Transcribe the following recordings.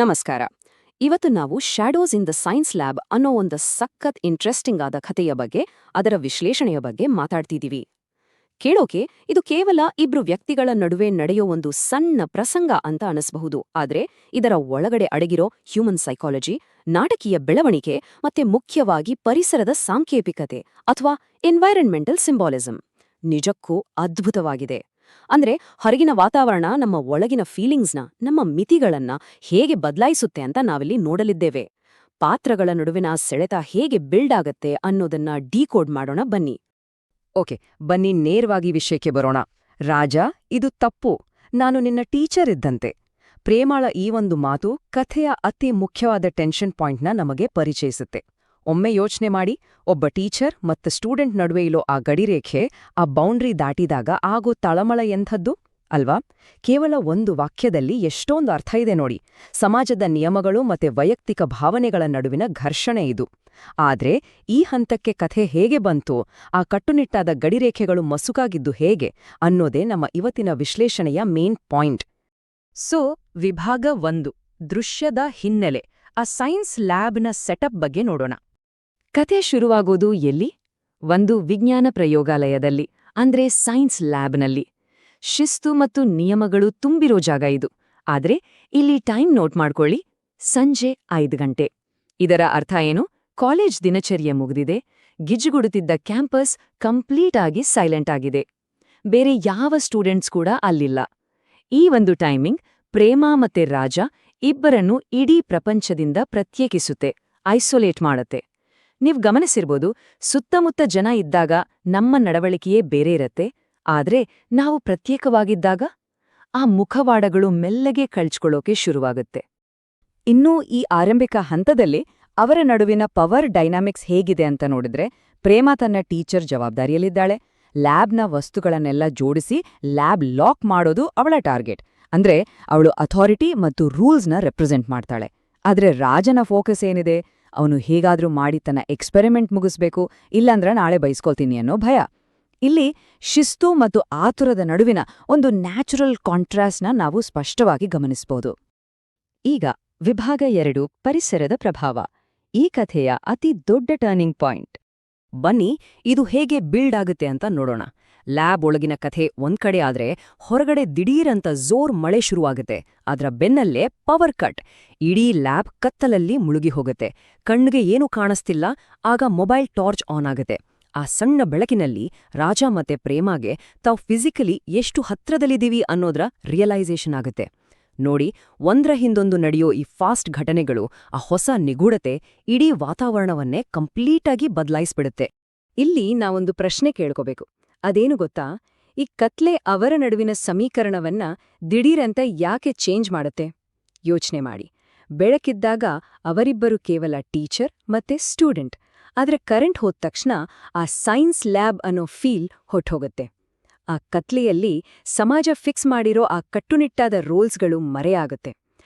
ನಮಸ್ಕಾರ. ಇವತ್ತು ನಾವು shadows in the science lab ಅನ್ನೋ ಒಂದು ಸಖತ್ ಇಂಟ್ರೆಸ್ಟಿಂಗ್ ಆದ ಕಥೆಯ ಬಗ್ಗೆ, ಅದರ ವಿಶ್ಲೇಷಣೆಯ ಬಗ್ಗೆ ಮಾತಾಡ್ತಿದೀವಿ. ಕೇಳೋಕೆ ಇದು ಕೇವಲ ಇಬ್ರು ವ್ಯಕ್ತಿಗಳ ನಡುವೆ ನಡೆಯೋ ಒಂದು ಸಣ್ಣ ಪ್ರಸಂಗ ಅಂತ ಅನಿಸಬಹುದು. ಆದ್ರೆ ಇದರ ಒಳಗಡೆ ಅಡಗಿರೋ ಹ್ಯೂಮನ್ ಸೈಕಾಲಜಿ, ನಾಟಕೀಯ ಬೆಳವಣಿಗೆ ಮತ್ತೆ ಮುಖ್ಯವಾಗಿ ಪರಿಸರದ ಸಾಂಕೇತಿಕತೆ ಅಥವಾ ಎನ್ವೈರನ್ಮೆಂಟಲ್ ಸಿಂಬಾಲಿಸಂ ನಿಜಕ್ಕೂ ಅದ್ಭುತವಾಗಿದೆ. ಅಂದ್ರೆ ಹೊರಗಿನ ವಾತಾವರಣ ನಮ್ಮ ಒಳಗಿನ ಫೀಲಿಂಗ್ಸ್ನ, ನಮ್ಮ ಮಿತಿಗಳನ್ನ ಹೇಗೆ ಬದಲಾಯಿಸುತ್ತೆ ಅಂತ ನಾವಿಲ್ಲಿ ನೋಡಲಿದ್ದೇವೆ. ಪಾತ್ರಗಳ ನಡುವಿನ ಸೆಳೆತ ಹೇಗೆ ಬಿಲ್ಡ್ ಆಗತ್ತೆ ಅನ್ನೋದನ್ನ ಡಿಕೋಡ್ ಮಾಡೋಣ ಬನ್ನಿ. ಬನ್ನಿ ನೇರವಾಗಿ ವಿಷಯಕ್ಕೆ ಬರೋಣ. ರಾಜ, ಇದು ತಪ್ಪು, ನಾನು ನಿನ್ನ ಟೀಚರ್ ಇದ್ದಂತೆ. ಪ್ರೇಮಾಳ ಈ ಒಂದು ಮಾತು ಕಥೆಯ ಅತಿ ಮುಖ್ಯವಾದ ಟೆನ್ಷನ್ ಪಾಯಿಂಟ್ನ ನಮಗೆ ಪರಿಚಯಿಸುತ್ತೆ. ಒಮ್ಮೆ ಯೋಚನೆ ಮಾಡಿ, ಒಬ್ಬ ಟೀಚರ್ ಮತ್ತು ಸ್ಟೂಡೆಂಟ್ ನಡುವೆ ಇರೋ ಆ ಗಡಿರೇಖೆ, ಆ ಬೌಂಡ್ರಿ ದಾಟಿದಾಗ ಆಗೋ ತಳಮಳ ಎಂಥದ್ದು ಅಲ್ವಾ? ಕೇವಲ ಒಂದು ವಾಕ್ಯದಲ್ಲಿ ಎಷ್ಟೊಂದು ಅರ್ಥ ಇದೆ ನೋಡಿ. ಸಮಾಜದ ನಿಯಮಗಳು ಮತ್ತೆ ವೈಯಕ್ತಿಕ ಭಾವನೆಗಳ ನಡುವಿನ ಘರ್ಷಣೆ ಇದು. ಆದ್ರೆ ಈ ಹಂತಕ್ಕೆ ಕಥೆ ಹೇಗೆ ಬಂತು, ಆ ಕಟ್ಟುನಿಟ್ಟಾದ ಗಡಿರೇಖೆಗಳು ಮಸುಕಾಗಿದ್ದು ಹೇಗೆ ಅನ್ನೋದೇ ನಮ್ಮ ಇವತ್ತಿನ ವಿಶ್ಲೇಷಣೆಯ ಮೇನ್ ಪಾಯಿಂಟ್. ವಿಭಾಗ 1, ದೃಶ್ಯದ ಹಿನ್ನೆಲೆ, ಆ ಸೈನ್ಸ್ ಲ್ಯಾಬ್ನ ಸೆಟಪ್ ಬಗ್ಗೆ ನೋಡೋಣ. ಕತೆ ಶುರುವಾಗೋದು ಎಲ್ಲಿ? ಒಂದು ವಿಜ್ಞಾನ ಪ್ರಯೋಗಾಲಯದಲ್ಲಿ, ಅಂದ್ರೆ ಸೈನ್ಸ್ ಲ್ಯಾಬ್ನಲ್ಲಿ. ಶಿಸ್ತು ಮತ್ತು ನಿಯಮಗಳು ತುಂಬಿರೋ ಜಾಗ ಇದು. ಆದ್ರೆ ಇಲ್ಲಿ ಟೈಮ್ ನೋಟ್ ಮಾಡ್ಕೊಳ್ಳಿ, ಸಂಜೆ 5 ಗಂಟೆ. ಇದರ ಅರ್ಥ ಏನು? ಕಾಲೇಜ್ ದಿನಚರ್ಯೆ ಮುಗಿದಿದೆ, ಗಿಜ್ಜುಗುಡುತ್ತಿದ್ದ ಕ್ಯಾಂಪಸ್ ಕಂಪ್ಲೀಟ್ ಆಗಿ ಸೈಲೆಂಟ್ ಆಗಿದೆ. ಬೇರೆ ಯಾವ ಸ್ಟೂಡೆಂಟ್ಸ್ ಕೂಡ ಅಲ್ಲಿಲ್ಲ. ಈ ಒಂದು ಟೈಮಿಂಗ್ ಪ್ರೇಮಾ ಮತ್ತೆ ರಾಜ ಇಬ್ಬರನ್ನೂ ಇಡೀ ಪ್ರಪಂಚದಿಂದ ಪ್ರತ್ಯೇಕಿಸುತ್ತೆ, ಐಸೋಲೇಟ್ ಮಾಡತ್ತೆ. ನೀವ್ ಗಮನಿಸಿರ್ಬೋದು, ಸುತ್ತಮುತ್ತ ಜನ ಇದ್ದಾಗ ನಮ್ಮ ನಡವಳಿಕೆಯೇ ಬೇರೆ ಇರತ್ತೆ. ಆದ್ರೆ ನಾವು ಪ್ರತ್ಯೇಕವಾಗಿದ್ದಾಗ ಆ ಮುಖವಾಡಗಳು ಮೆಲ್ಲಗೆ ಕಳ್ಚ್ಕೊಳ್ಳೋಕೆ ಶುರುವಾಗುತ್ತೆ. ಇನ್ನೂ ಈ ಆರಂಭಿಕ ಹಂತದಲ್ಲಿ ಅವರ ನಡುವಿನ ಪವರ್ ಡೈನಾಮಿಕ್ಸ್ ಹೇಗಿದೆ ಅಂತ ನೋಡಿದ್ರೆ, ಪ್ರೇಮಾ ತನ್ನ ಟೀಚರ್ ಜವಾಬ್ದಾರಿಯಲ್ಲಿದ್ದಾಳೆ. ಲ್ಯಾಬ್ನ ವಸ್ತುಗಳನ್ನೆಲ್ಲ ಜೋಡಿಸಿ ಲ್ಯಾಬ್ ಲಾಕ್ ಮಾಡೋದು ಅವಳ ಟಾರ್ಗೆಟ್. ಅಂದ್ರೆ ಅವಳು ಅಥಾರಿಟಿ ಮತ್ತು ರೂಲ್ಸ್ನ ರೆಪ್ರೆಸೆಂಟ್ ಮಾಡ್ತಾಳೆ. ಆದ್ರೆ ರಾಜನ ಫೋಕಸ್ ಏನಿದೆ? ಅವನು ಹೇಗಾದ್ರೂ ಮಾಡಿ ತನ್ನ ಎಕ್ಸ್ಪೆರಿಮೆಂಟ್ ಮುಗಿಸ್ಬೇಕು, ಇಲ್ಲಾಂದ್ರೆ ನಾಳೆ ಬೈಸ್ಕೊಳ್ತೀನಿ ಅನ್ನೋ ಭಯ. ಇಲ್ಲಿ ಶಿಸ್ತು ಮತ್ತು ಆತುರದ ನಡುವಿನ ಒಂದು ನ್ಯಾಚುರಲ್ ಕಾಂಟ್ರಾಸ್ಟ್ನ ನಾವು ಸ್ಪಷ್ಟವಾಗಿ ಗಮನಿಸಬಹುದು. ಈಗ ವಿಭಾಗ 2, ಪರಿಸರದ ಪ್ರಭಾವ, ಈ ಕಥೆಯ ಅತಿ ದೊಡ್ಡ ಟರ್ನಿಂಗ್ ಪಾಯಿಂಟ್. ಬನ್ನಿ ಇದು ಹೇಗೆ ಬಿಲ್ಡ್ ಆಗುತ್ತೆ ಅಂತ ನೋಡೋಣ. ಲ್ಯಾಬ್ ಒಳಗಿನ ಕಥೆ ಒಂದ್ಕಡೆ ಆದ್ರೆ, ಹೊರಗಡೆ ದಿಢೀರಂತ ಜೋರ್ ಮಳೆ ಶುರುವಾಗುತ್ತೆ. ಅದರ ಬೆನ್ನಲ್ಲೇ ಪವರ್ ಕಟ್. ಇಡೀ ಲ್ಯಾಬ್ ಕತ್ತಲಲ್ಲಿ ಮುಳುಗಿ ಹೋಗುತ್ತೆ. ಕಣ್ಣಿಗೆ ಏನೂ ಕಾಣಿಸ್ತಿಲ್ಲ. ಆಗ ಮೊಬೈಲ್ ಟಾರ್ಚ್ ಆನ್ ಆಗುತ್ತೆ. ಆ ಸಣ್ಣ ಬೆಳಕಿನಲ್ಲಿ ರಾಜ ಮತ್ತೆ ಪ್ರೇಮಾಗೆ ತಾವು ಫಿಸಿಕಲಿ ಎಷ್ಟು ಹತ್ರದಲ್ಲಿದ್ದೀವಿ ಅನ್ನೋದ್ರ ರಿಯಲೈಸೇಷನ್ ಆಗುತ್ತೆ. ನೋಡಿ, ಒಂದ್ರ ಹಿಂದೊಂದು ನಡೆಯೋ ಈ ಫಾಸ್ಟ್ ಘಟನೆಗಳು, ಆ ಹೊಸ ನಿಗೂಢತೆ ಇಡೀ ವಾತಾವರಣವನ್ನೇ ಕಂಪ್ಲೀಟಾಗಿ ಬದಲಾಯಿಸ್ಬಿಡುತ್ತೆ. ಇಲ್ಲಿ ನಾವೊಂದು ಪ್ರಶ್ನೆ ಕೇಳ್ಕೋಬೇಕು. ಅದೇನು ಗೊತ್ತಾ? ಈ ಕತ್ಲೆ ಅವರ ನಡುವಿನ ಸಮೀಕರಣವನ್ನ ದಿಢೀರಂತ ಯಾಕೆ ಚೇಂಜ್ ಮಾಡುತ್ತೆ? ಯೋಚನೆ ಮಾಡಿ. ಬೆಳಕಿದ್ದಾಗ ಅವರಿಬ್ಬರು ಕೇವಲ ಟೀಚರ್ ಮತ್ತೆ ಸ್ಟೂಡೆಂಟ್. ಆದ್ರೆ ಕರೆಂಟ್ ಹೋದ ತಕ್ಷಣ ಆ ಸೈನ್ಸ್ ಲ್ಯಾಬ್ ಅನ್ನೋ ಫೀಲ್ ಹೊಟ್ಟೋಗುತ್ತೆ. ಆ ಕತ್ಲೆಯಲ್ಲಿ ಸಮಾಜ ಫಿಕ್ಸ್ ಮಾಡಿರೋ ಆ ಕಟ್ಟುನಿಟ್ಟಾದ ರೋಲ್ಸ್ಗಳು ಮರೆಯಾಗುತ್ತೆ.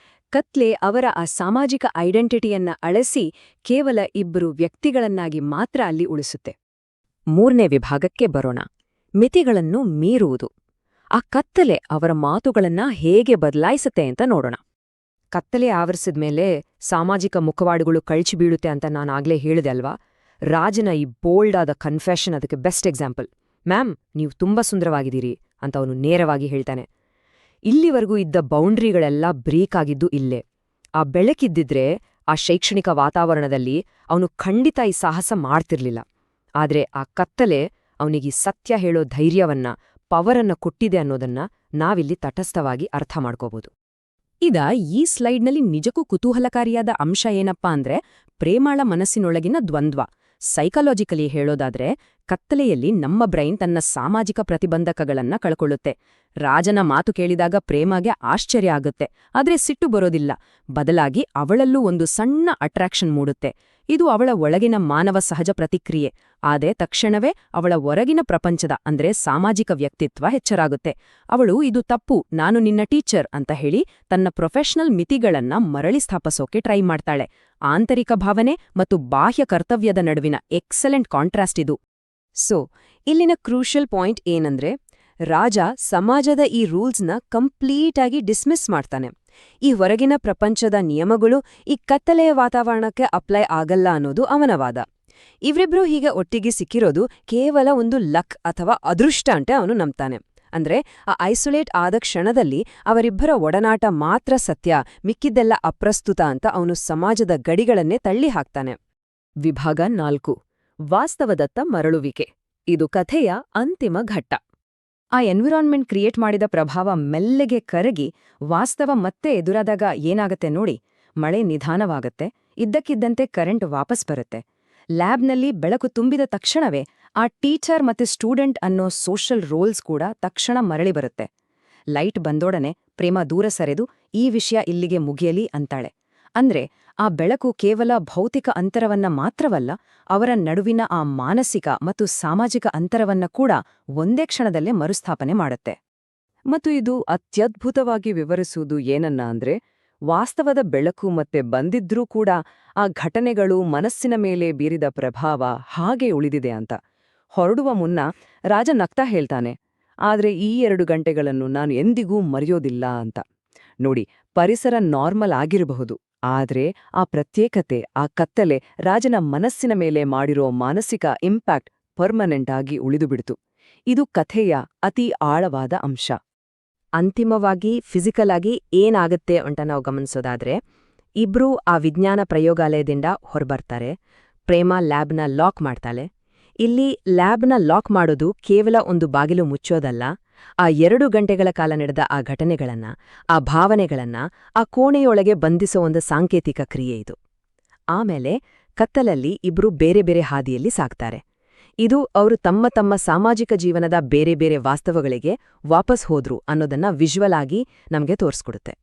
ಕತ್ಲೆ ಅವರ ಆ ಸಾಮಾಜಿಕ ಐಡೆಂಟಿಟಿಯನ್ನ ಅಳಿಸಿ ಕೇವಲ ಇಬ್ಬರು ವ್ಯಕ್ತಿಗಳನ್ನಾಗಿ ಮಾತ್ರ ಅಲ್ಲಿ ಉಳಿಸುತ್ತೆ. 3ನೇ ವಿಭಾಗಕ್ಕೆ ಬರೋಣ, ಮಿತಿಗಳನ್ನು ಮೀರುವುದು. ಆ ಕತ್ತಲೆ ಅವರ ಮಾತುಗಳನ್ನ ಹೇಗೆ ಬದಲಾಯಿಸುತ್ತೆ ಅಂತ ನೋಡೋಣ. ಕತ್ತಲೆ ಆವರಿಸಿದ್ಮೇಲೆ ಸಾಮಾಜಿಕ ಮುಖವಾಡುಗಳು ಕಳ್ಚಿ ಬೀಳುತ್ತೆ ಅಂತ ನಾನಾಗ್ಲೇ ಹೇಳಿದೆ ಅಲ್ವಾ? ರಾಜನ ಈ ಬೋಲ್ಡ್ ಆದ ಕನ್ಫೆಷನ್ ಅದಕ್ಕೆ ಬೆಸ್ಟ್ ಎಕ್ಸಾಂಪಲ್. ಮ್ಯಾಮ್, ನೀವು ತುಂಬಾ ಸುಂದರವಾಗಿದ್ದೀರಿ ಅಂತ ಅವನು ನೇರವಾಗಿ ಹೇಳ್ತಾನೆ. ಇಲ್ಲಿವರೆಗೂ ಇದ್ದ ಬೌಂಡ್ರಿಗಳೆಲ್ಲ ಬ್ರೇಕ್ ಆಗಿದ್ದು ಇಲ್ಲೇ. ಆ ಬೆಳಕಿದ್ದಿದ್ರೆ ಆ ಶೈಕ್ಷಣಿಕ ವಾತಾವರಣದಲ್ಲಿ ಅವನು ಖಂಡಿತ ಈ ಸಾಹಸ ಮಾಡ್ತಿರ್ಲಿಲ್ಲ. ಆದ್ರೆ ಆ ಕತ್ತಲೆ ಅವನಿಗೆ ಸತ್ಯ ಹೇಳೋ ಧೈರ್ಯವನ್ನ, ಪವರನ್ನ ಕೊಟ್ಟಿದೆ ಅನ್ನೋದನ್ನ ನಾವಿಲ್ಲಿ ತಟಸ್ಥವಾಗಿ ಅರ್ಥ ಮಾಡ್ಕೋಬಹುದು. ಈ ಸ್ಲೈಡ್ನಲ್ಲಿ ನಿಜಕ್ಕೂ ಕುತೂಹಲಕಾರಿಯಾದ ಅಂಶ ಏನಪ್ಪಾ ಅಂದ್ರೆ, ಪ್ರೇಮಾಳ ಮನಸ್ಸಿನೊಳಗಿನ ದ್ವಂದ್ವ. ಸೈಕಾಲಜಿಕಲಿ ಹೇಳೋದಾದ್ರೆ, ಕತ್ತಲೆಯಲ್ಲಿ ನಮ್ಮ ಬ್ರೈನ್ ತನ್ನ ಸಾಮಾಜಿಕ ಪ್ರತಿಬಂಧಕಗಳನ್ನ ಕಳ್ಕೊಳ್ಳುತ್ತೆ. ರಾಜನ ಮಾತು ಕೇಳಿದಾಗ ಪ್ರೇಮಗೆ ಆಶ್ಚರ್ಯ ಆಗುತ್ತೆ, ಆದ್ರೆ ಸಿಟ್ಟು ಬರೋದಿಲ್ಲ. ಬದಲಾಗಿ ಅವಳಲ್ಲೂ ಒಂದು ಸಣ್ಣ ಅಟ್ರಾಕ್ಷನ್ ಮೂಡುತ್ತೆ. ಇದು ಅವಳ ಒಳಗಿನ ಮಾನವ ಸಹಜ ಪ್ರತಿಕ್ರಿಯೆ. ಆದ್ರೆ ತಕ್ಷಣವೇ ಅವಳ ಹೊರಗಿನ ಪ್ರಪಂಚದ ಅಂದ್ರೆ ಸಾಮಾಜಿಕ ವ್ಯಕ್ತಿತ್ವ ಹೆಚ್ಚರಾಗುತ್ತೆ. ಅವಳು ಇದು ತಪ್ಪು, ನಾನು ನಿನ್ನ ಟೀಚರ್ ಅಂತ ಹೇಳಿ ತನ್ನ ಪ್ರೊಫೆಷನಲ್ ಮಿತಿಗಳನ್ನ ಮರಳಿ ಸ್ಥಾಪಿಸೋಕೆ ಟ್ರೈ ಮಾಡ್ತಾಳೆ. ಆಂತರಿಕ ಭಾವನೆ ಮತ್ತು ಬಾಹ್ಯ ಕರ್ತವ್ಯದ ನಡುವಿನ ಎಕ್ಸಲೆಂಟ್ ಕಾಂಟ್ರಾಸ್ಟ್ ಇದು. ಇಲ್ಲಿನ ಕ್ರೂಷಿಯಲ್ ಪಾಯಿಂಟ್ ಏನಂದ್ರೆ, ರಾಜ ಸಮಾಜದ ಈ ರೂಲ್ಸ್ನ ಕಂಪ್ಲೀಟಾಗಿ ಡಿಸ್ಮಿಸ್ ಮಾಡ್ತಾನೆ. ಈ ಹೊರಗಿನ ಪ್ರಪಂಚದ ನಿಯಮಗಳು ಈ ಕತ್ತಲೆಯ ವಾತಾವರಣಕ್ಕೆ ಅಪ್ಲೈ ಆಗಲ್ಲ ಅನ್ನೋದು ಅವನ ವಾದ. ಇವರಿಬ್ರು ಹೀಗೆ ಒಟ್ಟಿಗೆ ಸಿಕ್ಕಿರೋದು ಕೇವಲ ಒಂದು ಲಕ್ ಅಥವಾ ಅದೃಷ್ಟ ಅಂತ ಅವನು ನಂಬ್ತಾನೆ. ಅಂದ್ರೆ ಆ ಐಸೋಲೇಟ್ ಆದ ಕ್ಷಣದಲ್ಲಿ ಅವರಿಬ್ಬರ ಒಡನಾಟ ಮಾತ್ರ ಸತ್ಯ, ಮಿಕ್ಕಿದ್ದೆಲ್ಲ ಅಪ್ರಸ್ತುತ ಅಂತ ಅವನು ಸಮಾಜದ ಗಡಿಗಳನ್ನೇ ತಳ್ಳಿ ಹಾಕ್ತಾನೆ. ವಿಭಾಗ 4: ವಾಸ್ತವದತ್ತ ಮರಳುವಿಕೆ. ಇದು ಕಥೆಯ ಅಂತಿಮ ಘಟ್ಟ. ಆ ಎನ್ವಿರಾನ್ಮೆಂಟ್ ಕ್ರಿಯೇಟ್ ಮಾಡಿದ ಪ್ರಭಾವ ಮೆಲ್ಲೆಗೆ ಕರಗಿ ವಾಸ್ತವ ಮತ್ತೆ ಎದುರಾದಾಗ ಏನಾಗತ್ತೆ ನೋಡಿ. ಮಳೆ ನಿಧಾನವಾಗತ್ತೆ, ಇದ್ದಕ್ಕಿದ್ದಂತೆ ಕರೆಂಟ್ ವಾಪಸ್ ಬರುತ್ತೆ. ಲ್ಯಾಬ್ನಲ್ಲಿ ಬೆಳಕು ತುಂಬಿದ ತಕ್ಷಣವೇ ಆ ಟೀಚರ್ ಮತ್ತೆ ಸ್ಟೂಡೆಂಟ್ ಅನ್ನೋ ಸೋಷಲ್ ರೋಲ್ಸ್ ಕೂಡ ತಕ್ಷಣ ಮರಳಿ ಬರುತ್ತೆ. ಲೈಟ್ ಬಂದೊಡನೆ ಪ್ರೇಮ ದೂರ ಸರಿದು ಈ ವಿಷಯ ಇಲ್ಲಿಗೆ ಮುಗಿಯಲಿ ಅಂತಾಳೆ. ಅಂದ್ರೆ ಆ ಬೆಳಕು ಕೇವಲ ಭೌತಿಕ ಅಂತರವನ್ನ ಮಾತ್ರವಲ್ಲ, ಅವರ ನಡುವಿನ ಆ ಮಾನಸಿಕ ಮತ್ತು ಸಾಮಾಜಿಕ ಅಂತರವನ್ನ ಕೂಡ ಒಂದೇ ಕ್ಷಣದಲ್ಲೇ ಮರುಸ್ಥಾಪನೆ ಮಾಡುತ್ತೆ. ಮತ್ತು ಇದು ಅತ್ಯದ್ಭುತವಾಗಿ ವಿವರಿಸುವುದು ಏನನ್ನ ಅಂದ್ರೆ, ವಾಸ್ತವದ ಬೆಳಕು ಮತ್ತೆ ಬಂದಿದ್ರೂ ಕೂಡ ಆ ಘಟನೆಗಳು ಮನಸ್ಸಿನ ಮೇಲೆ ಬೀರಿದ ಪ್ರಭಾವ ಹಾಗೆ ಉಳಿದಿದೆ ಅಂತ. ಹೊರಡುವ ಮುನ್ನ ರಾಜ ನಗ್ತಾ ಹೇಳ್ತಾನೆ, ಆದ್ರೆ ಈ 2 ಗಂಟೆಗಳನ್ನು ನಾನು ಎಂದಿಗೂ ಮರೆಯೋದಿಲ್ಲ ಅಂತ. ನೋಡಿ, ಪರಿಸರ ನಾರ್ಮಲ್ ಆಗಿರಬಹುದು, ಆದ್ರೆ ಆ ಪ್ರತ್ಯೇಕತೆ, ಆ ಕತ್ತಲೆ ರಾಜನ ಮನಸ್ಸಿನ ಮೇಲೆ ಮಾಡಿರೋ ಮಾನಸಿಕ ಇಂಪ್ಯಾಕ್ಟ್ ಪರ್ಮನೆಂಟ್ ಆಗಿ ಉಳಿದುಬಿಡ್ತು. ಇದು ಕಥೆಯ ಅತಿ ಆಳವಾದ ಅಂಶ. ಅಂತಿಮವಾಗಿ ಫಿಸಿಕಲ್ ಆಗಿ ಏನಾಗುತ್ತೆ ಅಂತ ನಾವು ಗಮನಿಸೋದಾದ್ರೆ, ಇಬ್ರೂ ಆ ವಿಜ್ಞಾನ ಪ್ರಯೋಗಾಲಯದಿಂದ ಹೊರಬರ್ತಾರೆ. ಪ್ರೇಮ ಲ್ಯಾಬ್ನ ಲಾಕ್ ಮಾಡ್ತಾಳೆ. ಇಲ್ಲಿ ಲ್ಯಾಬ್ನ ಲಾಕ್ ಮಾಡೋದು ಕೇವಲ ಒಂದು ಬಾಗಿಲು ಮುಚ್ಚೋದಲ್ಲ, ಆ 2 ಗಂಟೆಗಳ ಕಾಲ ನಡೆದ ಆ ಘಟನೆಗಳನ್ನ, ಆ ಭಾವನೆಗಳನ್ನ ಆ ಕೋಣೆಯೊಳಗೆ ಬಂಧಿಸೋ ಒಂದು ಸಾಂಕೇತಿಕ ಕ್ರಿಯೆ ಇದು. ಆಮೇಲೆ ಕತ್ತಲಲ್ಲಿ ಇಬ್ರು ಬೇರೆ ಬೇರೆ ಹಾದಿಯಲ್ಲಿ ಸಾಗ್ತಾರೆ. ಇದು ಅವರು ತಮ್ಮ ತಮ್ಮ ಸಾಮಾಜಿಕ ಜೀವನದ ಬೇರೆ ಬೇರೆ ವಾಸ್ತವಗಳಿಗೆ ವಾಪಸ್ ಹೋದ್ರು ಅನ್ನೋದನ್ನ ವಿಜುವಲ್ ಆಗಿ ನಮ್ಗೆ ತೋರಿಸ್ಕೊಡುತ್ತೆ.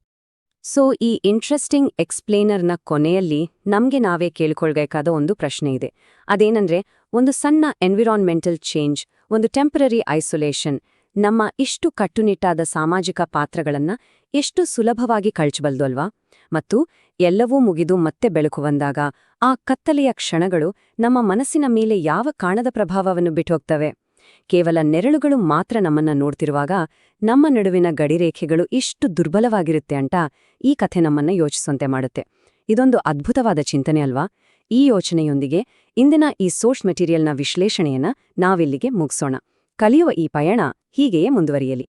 ಸೊ ಈ ಇಂಟ್ರೆಸ್ಟಿಂಗ್ ಎಕ್ಸ್ಪ್ಲೇನರ್ನ ಕೊನೆಯಲ್ಲಿ ನಮ್ಗೆ ನಾವೇ ಕೇಳ್ಕೊಳ್ಬೇಕಾದ ಒಂದು ಪ್ರಶ್ನೆ ಇದೆ. ಅದೇನಂದ್ರೆ, ಒಂದು ಸಣ್ಣ ಎನ್ವಿರಾನ್ಮೆಂಟಲ್ ಚೇಂಜ್, ಒಂದು ಟೆಂಪರರಿ ಐಸೋಲೇಷನ್ ನಮ್ಮ ಇಷ್ಟು ಕಟ್ಟುನಿಟ್ಟಾದ ಸಾಮಾಜಿಕ ಪಾತ್ರಗಳನ್ನ ಎಷ್ಟು ಸುಲಭವಾಗಿ ಕಳ್ಚಬಲ್ದು ಅಲ್ವಾ? ಮತ್ತು ಎಲ್ಲವೂ ಮುಗಿದು ಮತ್ತೆ ಬೆಳಕು ಬಂದಾಗ ಆ ಕತ್ತಲೆಯ ಕ್ಷಣಗಳು ನಮ್ಮ ಮನಸ್ಸಿನ ಮೇಲೆ ಯಾವ ಕಾಣದ ಪ್ರಭಾವವನ್ನು ಬಿಟ್ಟುಹೋಗ್ತವೆ. ಕೇವಲ ನೆರಳುಗಳು ಮಾತ್ರ ನಮ್ಮನ್ನ ನೋಡ್ತಿರುವಾಗ ನಮ್ಮ ನಡುವಿನ ಗಡಿರೇಖೆಗಳು ಇಷ್ಟು ದುರ್ಬಲವಾಗಿರುತ್ತೆ ಅಂತ ಈ ಕಥೆ ನಮ್ಮನ್ನ ಯೋಚಿಸುವಂತೆ ಮಾಡುತ್ತೆ. ಇದೊಂದು ಅದ್ಭುತವಾದ ಚಿಂತನೆ ಅಲ್ವಾ? ಈ ಯೋಚನೆಯೊಂದಿಗೆ ಇಂದಿನ ಈ ಸೋರ್ಸ್ ಮೆಟೀರಿಯಲ್ನ ವಿಶ್ಲೇಷಣೆಯನ್ನ ನಾವಿಲ್ಲಿಗೆ ಮುಗಿಸೋಣ. ಕಲಿಯುವ ಈ ಪಯಣ ಹೀಗೆಯೇ ಮುಂದುವರಿಯಲಿ.